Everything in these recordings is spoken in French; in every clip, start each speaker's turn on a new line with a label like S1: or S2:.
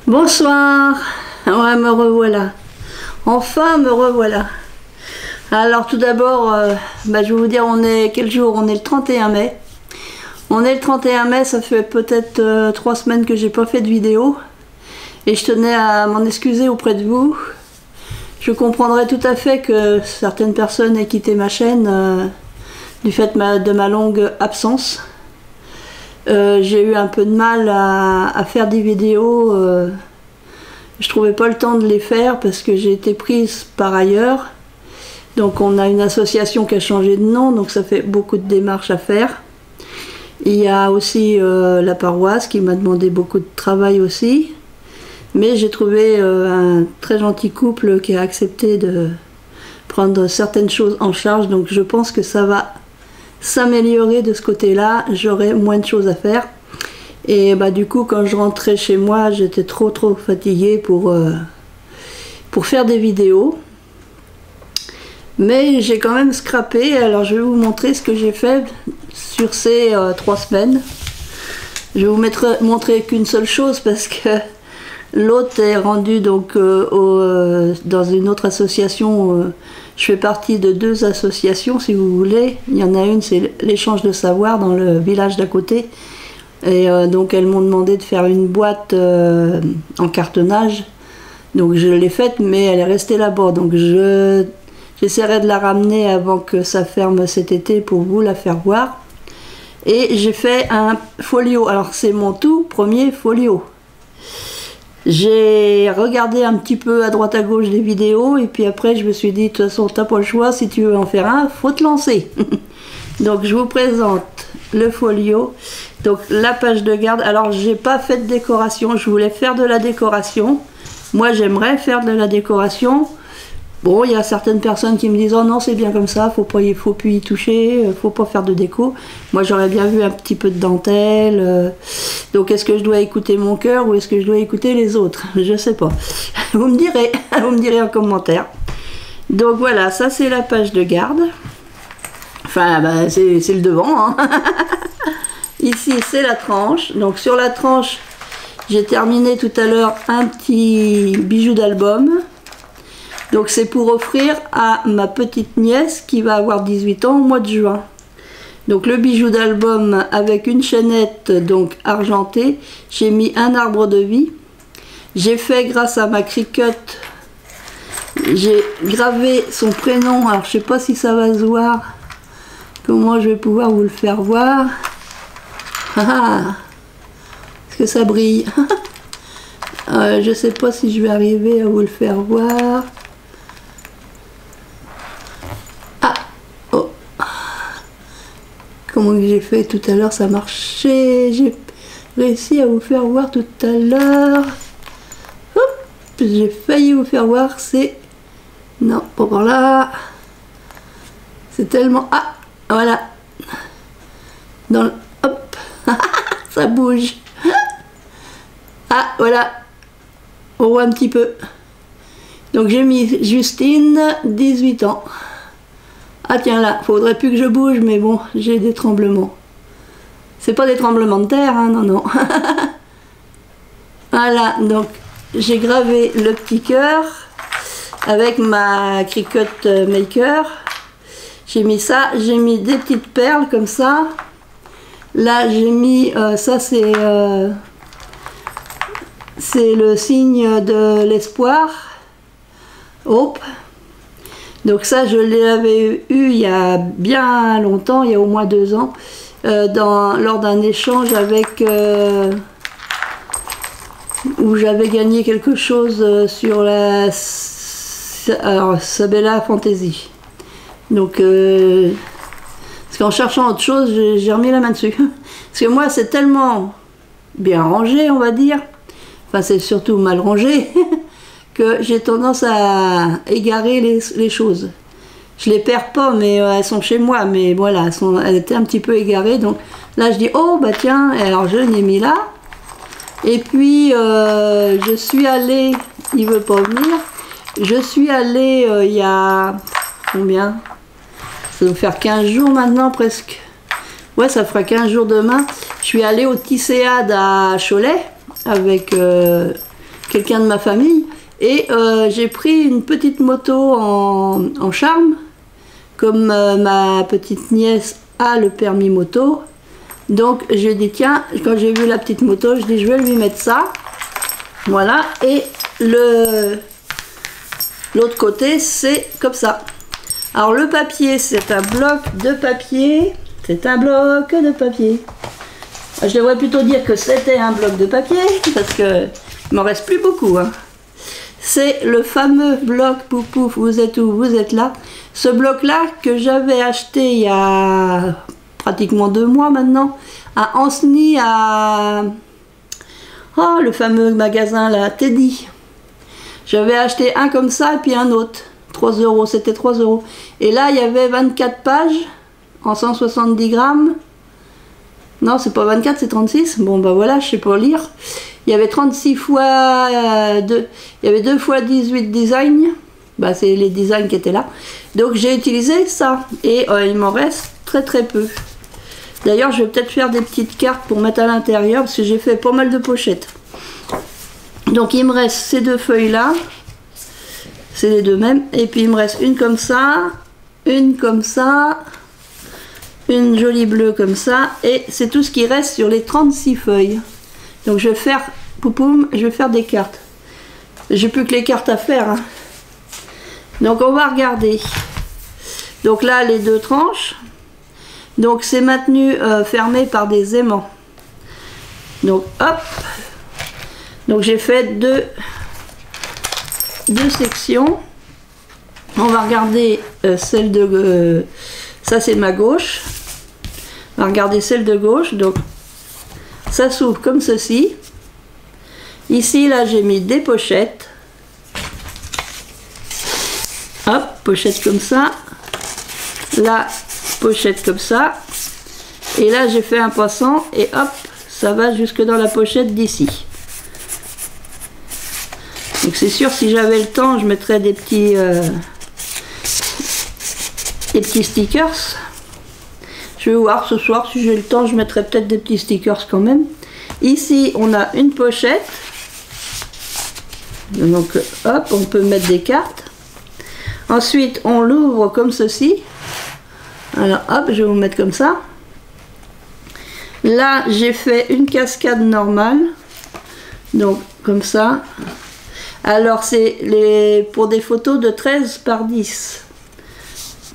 S1: Bonsoir, ouais, me revoilà. Enfin, me revoilà. Alors tout d'abord, je vais vous dire, on est quel jour? On est le 31 mai. On est le 31 mai, ça fait peut-être 3 semaines que j'ai pas fait de vidéo. Et je tenais à m'en excuser auprès de vous. Je comprendrais tout à fait que certaines personnes aient quitté ma chaîne du fait de ma longue absence. J'ai eu un peu de mal à faire des vidéos. Je trouvais pas le temps de les faire parce que j'ai été prise par ailleurs. Donc on a une association qui a changé de nom, donc ça fait beaucoup de démarches à faire. Il y a aussi la paroisse qui m'a demandé beaucoup de travail aussi. Mais j'ai trouvé un très gentil couple qui a accepté de prendre certaines choses en charge. Donc je pense que ça va s'améliorer de ce côté-là. J'aurai moins de choses à faire. Et bah, du coup, quand je rentrais chez moi, j'étais trop fatiguée pour faire des vidéos. Mais j'ai quand même scrappé. Alors je vais vous montrer ce que j'ai fait sur ces 3 semaines. Je vais vous montrer qu'une seule chose parce que l'autre est rendu donc dans une autre association. Je fais partie de 2 associations si vous voulez. Il y en a une, c'est l'échange de savoir dans le village d'à côté. Et donc elles m'ont demandé de faire une boîte en cartonnage. Donc je l'ai faite, mais elle est restée là-bas. Donc j'essaierai de la ramener avant que ça ferme cet été pour vous la faire voir. Et j'ai fait un folio. Alors c'est mon tout premier folio. J'ai regardé un petit peu à droite à gauche des vidéos et puis après je me suis dit de toute façon t'as pas le choix, si tu veux en faire un, faut te lancer. Donc je vous présente le folio, donc la page de garde. Alors j'ai pas fait de décoration, je voulais faire de la décoration. Moi j'aimerais faire de la décoration. Bon, il y a certaines personnes qui me disent oh non c'est bien comme ça, faut plus y toucher, faut pas faire de déco. Moi j'aurais bien vu un petit peu de dentelle. Donc est-ce que je dois écouter mon cœur ou est-ce que je dois écouter les autres? Je sais pas. Vous me direz en commentaire. Donc voilà, ça c'est la page de garde. Enfin bah, c'est le devant. Hein. Ici c'est la tranche. Donc sur la tranche, j'ai terminé tout à l'heure un petit bijou d'album. Donc c'est pour offrir à ma petite nièce qui va avoir 18 ans au mois de juin. Donc le bijou d'album avec une chaînette donc argentée. J'ai mis un arbre de vie. J'ai fait grâce à ma Cricut. J'ai gravé son prénom. Alors je sais pas si ça va se voir. Comment je vais pouvoir vous le faire voir. Est-ce que ça brille? Je sais pas si je vais arriver à vous le faire voir. Comment j'ai fait tout à l'heure, ça marchait. J'ai réussi à vous faire voir tout à l'heure. J'ai failli vous faire voir, c'est... Non, pas par là. C'est tellement... Ah, voilà. Dans le... Hop. Ça bouge. Ah, voilà. On voit un petit peu. Donc j'ai mis Justine, 18 ans. Ah tiens là, faudrait plus que je bouge, mais bon, j'ai des tremblements. C'est pas des tremblements de terre, hein, non, non. Voilà, donc j'ai gravé le petit cœur avec ma Cricut Maker. J'ai mis ça, j'ai mis des petites perles comme ça. Là j'ai mis, ça c'est le signe de l'espoir. Hop. Donc ça, je l'avais eu il y a bien longtemps, il y a au moins 2 ans, lors d'un échange avec... où j'avais gagné quelque chose sur la... Alors, Sabella Fantasy. Donc, parce qu'en cherchant autre chose, j'ai remis la main dessus. Parce que moi, c'est tellement bien rangé, on va dire. Enfin, c'est surtout mal rangé. Que j'ai tendance à égarer les choses. Je les perds pas, mais elles sont chez moi, mais voilà, elles étaient un petit peu égarées. Donc là, je dis, oh, bah tiens, alors je l'ai mis là. Et puis, je suis allée, il veut pas venir, je suis allée il y a, combien? Ça doit faire 15 jours maintenant, presque. Ouais, ça fera 15 jours demain. Je suis allée au Tisséade à Cholet, avec quelqu'un de ma famille. Et j'ai pris une petite moto en charme, comme ma petite nièce a le permis moto. Donc j'ai dit tiens, quand j'ai vu la petite moto, je dis je vais lui mettre ça. Voilà, et l'autre côté c'est comme ça. Alors le papier, c'est un bloc de papier. C'est un bloc de papier. Je devrais plutôt dire que c'était un bloc de papier, parce que il m'en reste plus beaucoup. Hein. C'est le fameux bloc Pouf Pouf, vous êtes où? Vous êtes là. Ce bloc-là que j'avais acheté il y a pratiquement 2 mois maintenant, à Ancenis, oh, le fameux magasin là, Teddy. J'avais acheté un comme ça et puis un autre. 3 €, c'était 3 €. Et là, il y avait 24 pages en 170 grammes. Non, c'est pas 24, c'est 36. Bon, bah voilà, je sais pas lire. Il y avait 36 fois 2. Il y avait 2 fois 18 designs. Bah, c'est les designs qui étaient là. Donc, j'ai utilisé ça. Et il m'en reste très très peu. D'ailleurs, je vais peut-être faire des petites cartes pour mettre à l'intérieur parce que j'ai fait pas mal de pochettes. Donc, il me reste ces 2 feuilles-là. C'est les 2 mêmes. Et puis, il me reste une comme ça, une comme ça, une jolie bleue comme ça. Et c'est tout ce qui reste sur les 36 feuilles. Donc, je vais faire, poupoum, je vais faire des cartes. J'ai plus que les cartes à faire. Hein. Donc, on va regarder. Donc là, les 2 tranches. Donc, c'est maintenu fermé par des aimants. Donc, hop. Donc, j'ai fait deux sections. On va regarder celle de... ça, c'est ma gauche. On va regarder celle de gauche. Donc, ça s'ouvre comme ceci. Ici, là, j'ai mis des pochettes. Hop, pochette comme ça. Là, pochette comme ça. Et là, j'ai fait un passant. Et hop, ça va jusque dans la pochette d'ici. Donc c'est sûr, si j'avais le temps, je mettrais des petits stickers. Je vais voir ce soir, si j'ai le temps, je mettrai peut-être des petits stickers quand même. Ici, on a une pochette. Donc hop, on peut mettre des cartes. Ensuite, on l'ouvre comme ceci. Alors hop, je vais vous mettre comme ça. Là, j'ai fait une cascade normale. Donc comme ça. Alors c'est pour des photos de 13 par 10.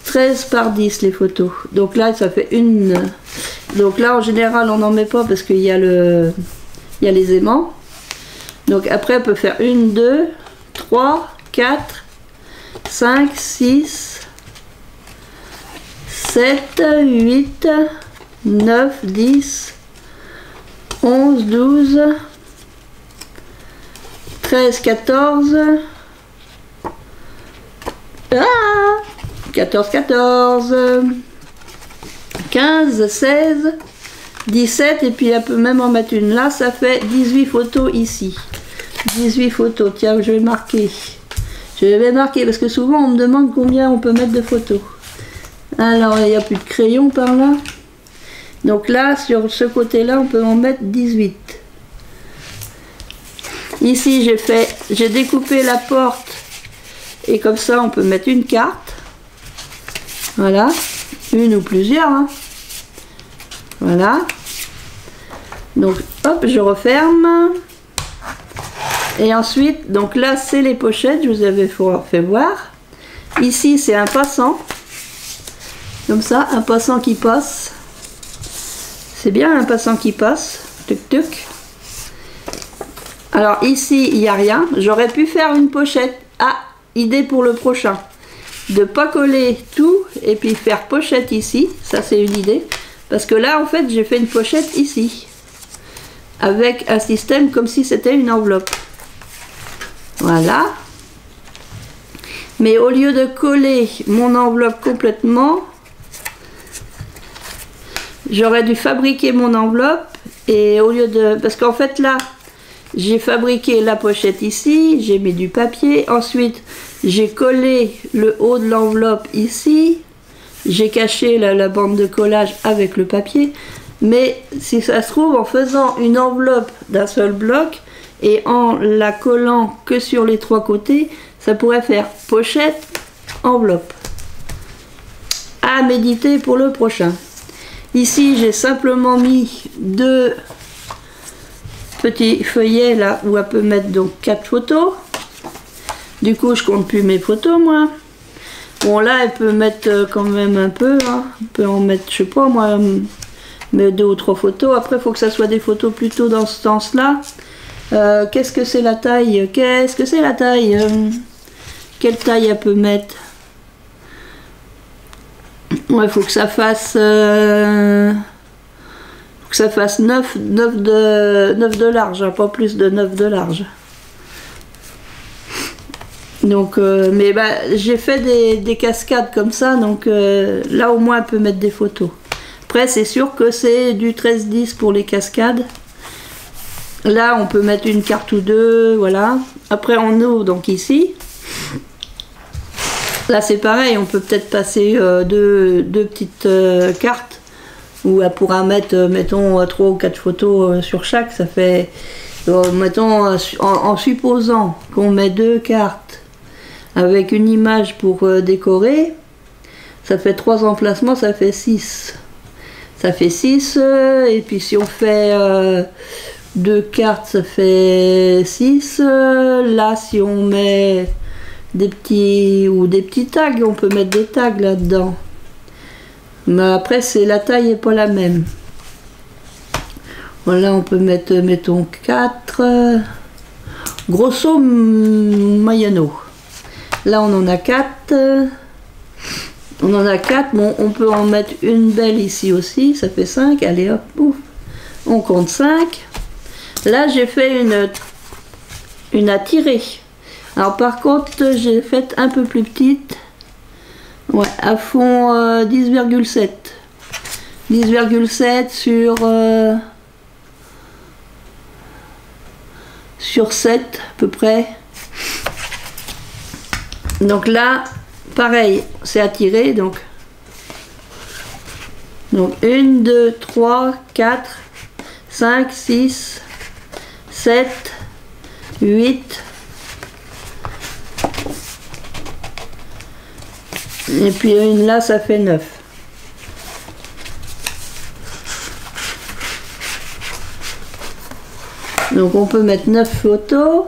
S1: 13 par 10 les photos. Donc là ça fait une. Donc là en général on n'en met pas parce qu'il y a les aimants. Donc après on peut faire 1, 2, 3, 4, 5, 6, 7, 8, 9, 10, 11, 12, 13, 14, 14, 15, 16, 17, et puis elle peut même en mettre une là, ça fait 18 photos ici. 18 photos, tiens, je vais marquer. Je vais marquer parce que souvent on me demande combien on peut mettre de photos. Alors il n'y a plus de crayon par là. Donc là, sur ce côté-là, on peut en mettre 18. Ici, j'ai découpé la porte et comme ça, on peut mettre une carte. Voilà, une ou plusieurs. Hein. Voilà. Donc, hop, je referme. Et ensuite, donc là, c'est les pochettes, je vous avais fait voir. Ici, c'est un passant. Comme ça, un passant qui passe. C'est bien un passant qui passe. Tuc, tuc. Alors ici, il n'y a rien. J'aurais pu faire une pochette. Ah, idée pour le prochain. De ne pas coller tout et puis faire pochette ici. Ça, c'est une idée. Parce que là, en fait, j'ai fait une pochette ici. Avec un système comme si c'était une enveloppe. Voilà. Mais au lieu de coller mon enveloppe complètement, j'aurais dû fabriquer mon enveloppe. Et au lieu de... Parce qu'en fait, là... J'ai fabriqué la pochette ici, j'ai mis du papier, ensuite j'ai collé le haut de l'enveloppe ici, j'ai caché la bande de collage avec le papier, mais si ça se trouve, en faisant une enveloppe d'un seul bloc, Et en la collant que sur les 3 côtés, ça pourrait faire pochette, enveloppe. À méditer pour le prochain. Ici, j'ai simplement mis 2 petits feuillets là où elle peut mettre donc 4 photos. Du coup, je compte plus mes photos, moi. Bon, là, elle peut mettre quand même un peu. Hein. On peut en mettre, je sais pas, moi, mais 2 ou 3 photos. Après, il faut que ça soit des photos plutôt dans ce sens-là. Qu'est-ce que c'est la taille? Qu'est-ce que c'est la taille? Quelle taille elle peut mettre? Ouais, il faut que ça fasse... 9 de large, hein, pas plus de 9 de large. Donc, mais bah, j'ai fait des cascades comme ça, donc là au moins elle peut mettre des photos. Après c'est sûr que c'est du 13-10 pour les cascades. Là on peut mettre une carte ou 2, voilà. Après on ouvre donc ici. Là c'est pareil, on peut peut-être passer deux petites cartes où elle pourra mettre, mettons, 3 ou 4 photos sur chaque. Ça fait, mettons, en supposant qu'on met 2 cartes avec une image pour décorer, ça fait 3 emplacements, ça fait 6. Ça fait 6, et puis si on fait 2 cartes, ça fait 6. Là, si on met des petits tags, on peut mettre des tags là-dedans. Mais après, la taille n'est pas la même. Voilà, on peut mettre, mettons, 4. Grosso moyeno. Là, on en a 4. On en a 4. Bon, on peut en mettre une belle ici aussi. Ça fait 5. Allez, hop, ouf. On compte 5. Là, j'ai fait une attirée. Alors, par contre, j'ai fait un peu plus petite. Ouais, à fond 10,7. 10,7 sur 7 à peu près. Donc là, pareil, c'est attiré. Donc 1, 2, 3, 4, 5, 6, 7, 8. Et puis une là, ça fait 9. Donc on peut mettre 9 photos.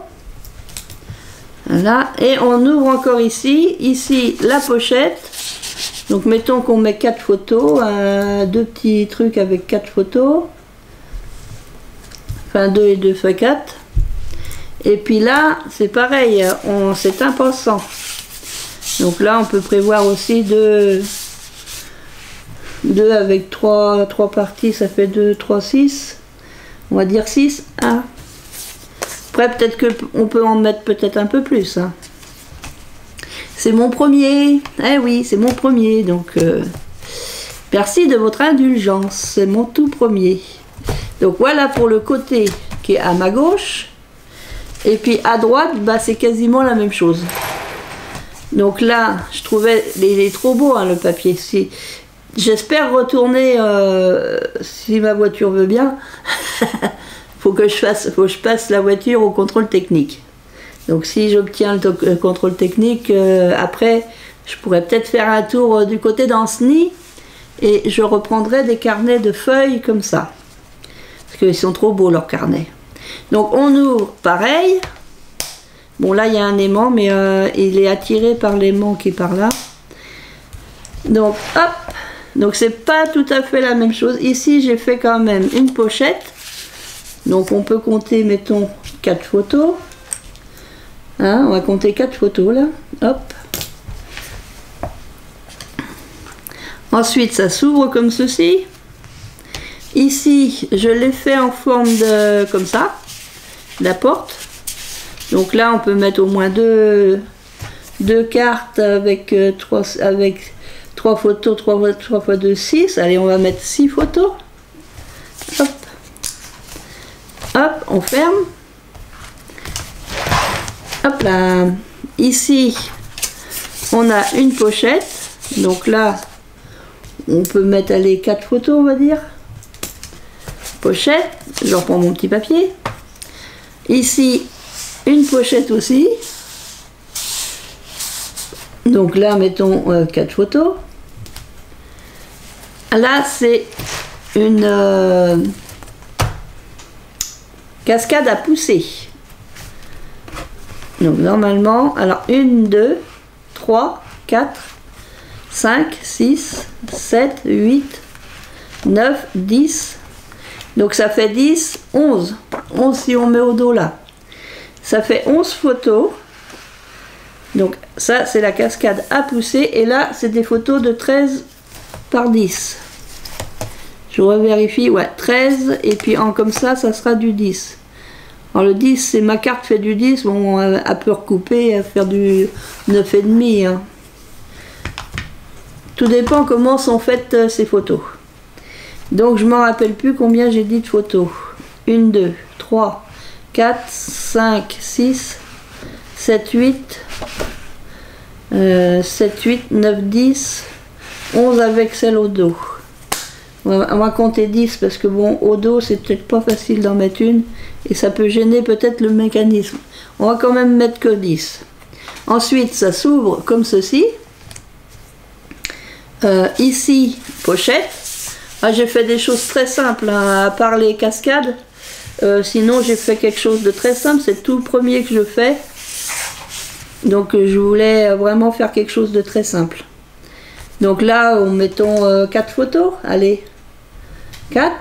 S1: Voilà. Et on ouvre encore ici. Ici, la pochette. Donc mettons qu'on met 4 photos. 2 petits trucs avec 4 photos. Enfin 2 et 2 fait 4. Et puis là, c'est pareil. C'est un passant. Donc là, on peut prévoir aussi 2 avec 3 parties, ça fait 2, 3, 6. On va dire 6. Ah. Après, peut-être qu'on peut en mettre peut-être un peu plus. Hein. C'est mon premier. Eh oui, c'est mon premier. Donc, merci de votre indulgence. C'est mon tout premier. Donc voilà pour le côté qui est à ma gauche. Et puis à droite, bah, c'est quasiment la même chose. Donc là, je trouvais, il est trop beau hein, le papier. Si, j'espère retourner, si ma voiture veut bien, faut que je passe la voiture au contrôle technique. Donc si j'obtiens le contrôle technique, après, je pourrais peut-être faire un tour du côté d'Ancenis et je reprendrai des carnets de feuilles comme ça. Parce qu'ils sont trop beaux leurs carnets. Donc on ouvre pareil. Bon là il y a un aimant mais il est attiré par l'aimant qui est par là. Donc hop, donc c'est pas tout à fait la même chose. Ici j'ai fait quand même une pochette. Donc on peut compter mettons 4 photos. Hein, on va compter 4 photos là. Hop. Ensuite ça s'ouvre comme ceci. Ici je l'ai fait en forme de comme ça, la porte. Donc là, on peut mettre au moins deux cartes avec 3 photos, 3 x 2, 6. Allez, on va mettre 6 photos. Hop. Hop, on ferme. Hop là. Ici, on a une pochette. Donc là, on peut mettre, allez, 4 photos, on va dire. Pochette. Je reprends mon petit papier. Ici, une pochette aussi. Donc là, mettons 4 photos. Là, c'est une cascade à pousser. Donc normalement, alors 1, 2, 3, 4, 5, 6, 7, 8, 9, 10. Donc ça fait 10, 11. 11 si on met au dos là. Ça fait 11 photos. Donc ça, c'est la cascade à pousser. Et là, c'est des photos de 13 par 10. Je revérifie, ouais, 13. Et puis comme ça sera du 10. Alors le 10, c'est ma carte fait du 10. Bon, elle peut recouper, faire du 9,5. Hein. Tout dépend comment sont faites ces photos. Donc je ne me rappelle plus combien j'ai dit de photos. 1, 2, 3, 4, 5, 6, 7, 8, 7, 8, 9, 10, 11 avec celle au dos. On va compter 10 parce que bon, au dos, c'est peut-être pas facile d'en mettre une et ça peut gêner peut-être le mécanisme. On va quand même mettre que 10. Ensuite, ça s'ouvre comme ceci. Ici, pochette. Ah, j'ai fait des choses très simples, hein, à part les cascades. Sinon, j'ai fait quelque chose de très simple. C'est tout le premier que je fais. Donc, je voulais vraiment faire quelque chose de très simple. Donc là, mettons 4 photos. Allez, 4.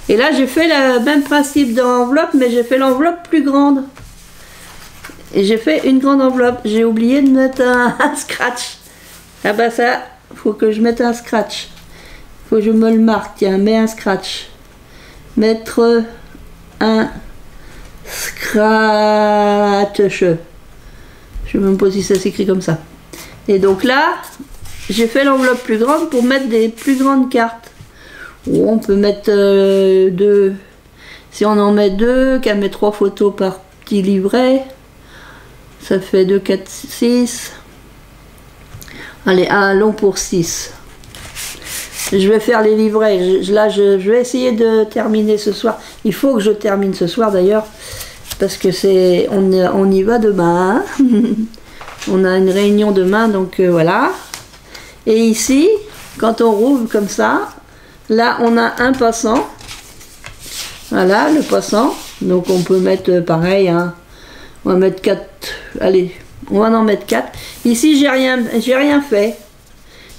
S1: Et là, j'ai fait le même principe d'enveloppe, mais j'ai fait l'enveloppe plus grande. Et j'ai fait une grande enveloppe. J'ai oublié de mettre un scratch. Ah bah ça, faut que je mette un scratch. Faut que je me le marque. Tiens, mets un scratch. Mettre un scratch. Je sais même pas si ça s'écrit comme ça. Et donc là, j'ai fait l'enveloppe plus grande pour mettre des plus grandes cartes. Ou on peut mettre 2. Si on en met 2, qu'elle met 3 photos par petit livret. Ça fait 2, 4, 6. Allez, un long pour 6. Je vais faire les livrets. Là, je vais essayer de terminer ce soir. Il faut que je termine ce soir d'ailleurs. Parce que on y va demain. On a une réunion demain, donc voilà. Et ici, quand on rouvre comme ça, là, on a un passant. Voilà, le passant. Donc on peut mettre pareil. Hein, on va mettre 4. Allez. On va en mettre 4. Ici, j'ai rien fait.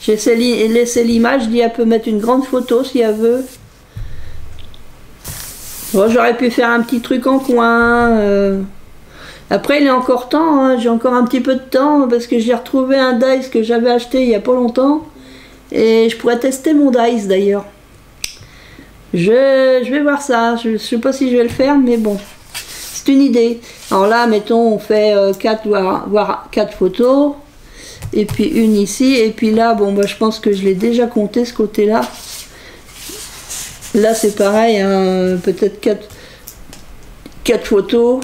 S1: J'ai laissé l'image. Je dis, elle peut mettre une grande photo si elle veut. Bon, j'aurais pu faire un petit truc en coin. Après, il est encore temps. Hein, j'ai encore un petit peu de temps parce que j'ai retrouvé un dice que j'avais acheté il n'y a pas longtemps. Et je pourrais tester mon dice d'ailleurs. Je vais voir ça. Je ne sais pas si je vais le faire, mais bon. C'est une idée. Alors là, mettons, on fait 4, voire 4 photos. Et puis une ici. Et puis là, bon, bah, je pense que je l'ai déjà compté ce côté-là. Là, c'est pareil. Hein, peut-être 4 photos.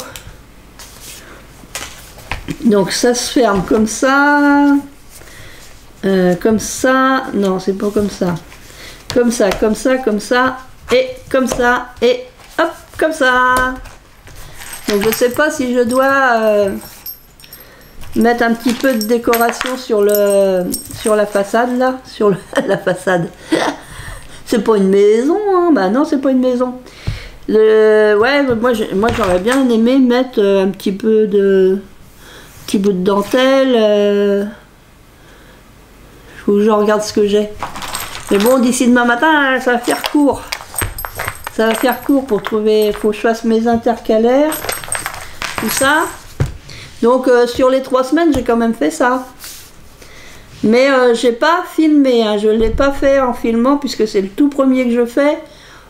S1: Donc ça se ferme comme ça. Comme ça. Non, c'est pas comme ça. Comme ça, comme ça, comme ça. Et comme ça. Et hop, comme ça. Donc je sais pas si je dois mettre un petit peu de décoration sur la façade là, la façade. C'est pas une maison, hein. Bah non, c'est pas une maison. Ouais, moi j'aurais bien aimé mettre un petit bout de dentelle. Faut que je regarde ce que j'ai. Mais bon, d'ici demain matin, ça va faire court. Ça va faire court pour trouver. Faut que je fasse mes intercalaires. Tout ça. Donc sur les 3 semaines, j'ai quand même fait ça. Mais j'ai pas filmé. Hein. Je l'ai pas fait en filmant puisque c'est le tout premier que je fais.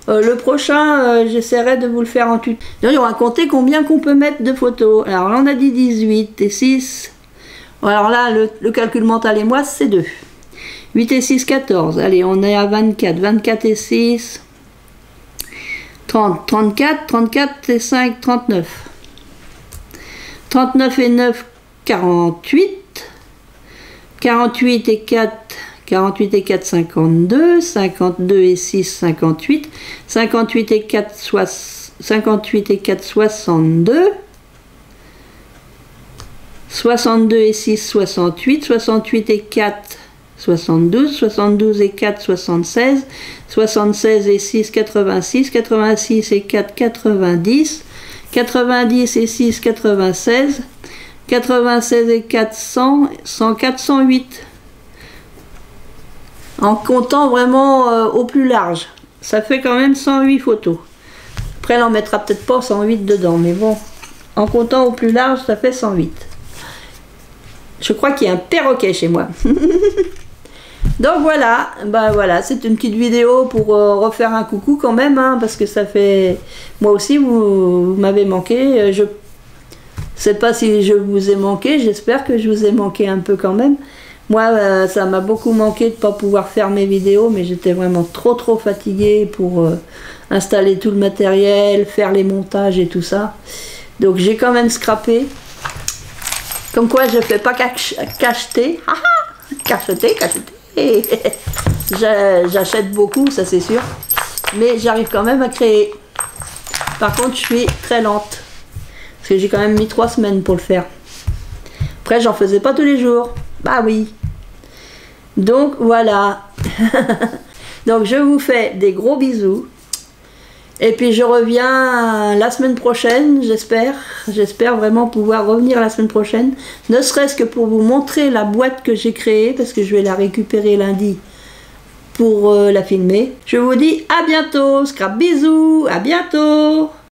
S1: Le prochain, j'essaierai de vous le faire en tuto. D'ailleurs, on va compter combien qu'on peut mettre de photos. Alors là, on a dit 18 et 6. Alors là, le calcul mental et moi, c'est 2. 8 et 6, 14. Allez, on est à 24. 24 et 6, 30. 34. 34 et 5, 39. 39 et 9, 48. 48 et 4, 48 et 4, 52. 52 et 6, 58. 58 et 4, 58 et 4, 62. 62 et 6, 68. 68 et 4, 72. 72 et 4, 76. 76 et 6, 86. 86 et 4, 90. 90 et 6, 96. 96 et 4, 100. 104, 108. En comptant vraiment au plus large. Ça fait quand même 108 photos. Après, elle en mettra peut-être pas 108 dedans, mais bon. En comptant au plus large, ça fait 108. Je crois qu'il y a un perroquet chez moi. Donc voilà, bah voilà, c'est une petite vidéo pour refaire un coucou quand même, hein, parce que ça fait... Moi aussi, vous m'avez manqué. Je sais pas si je vous ai manqué, j'espère que je vous ai manqué un peu quand même. Moi, ça m'a beaucoup manqué de ne pas pouvoir faire mes vidéos, mais j'étais vraiment trop fatiguée pour installer tout le matériel, faire les montages et tout ça. Donc j'ai quand même scrappé. Comme quoi, je ne fais pas qu'acheter. Cacheter. J'achète beaucoup, ça c'est sûr. Mais j'arrive quand même à créer. Par contre, je suis très lente. Parce que j'ai quand même mis 3 semaines pour le faire. Après, j'en faisais pas tous les jours. Bah oui. Donc voilà. Donc je vous fais des gros bisous. Et puis je reviens la semaine prochaine, j'espère. J'espère vraiment pouvoir revenir la semaine prochaine. Ne serait-ce que pour vous montrer la boîte que j'ai créée. Parce que je vais la récupérer lundi pour la filmer. Je vous dis à bientôt. Scrap bisous. À bientôt.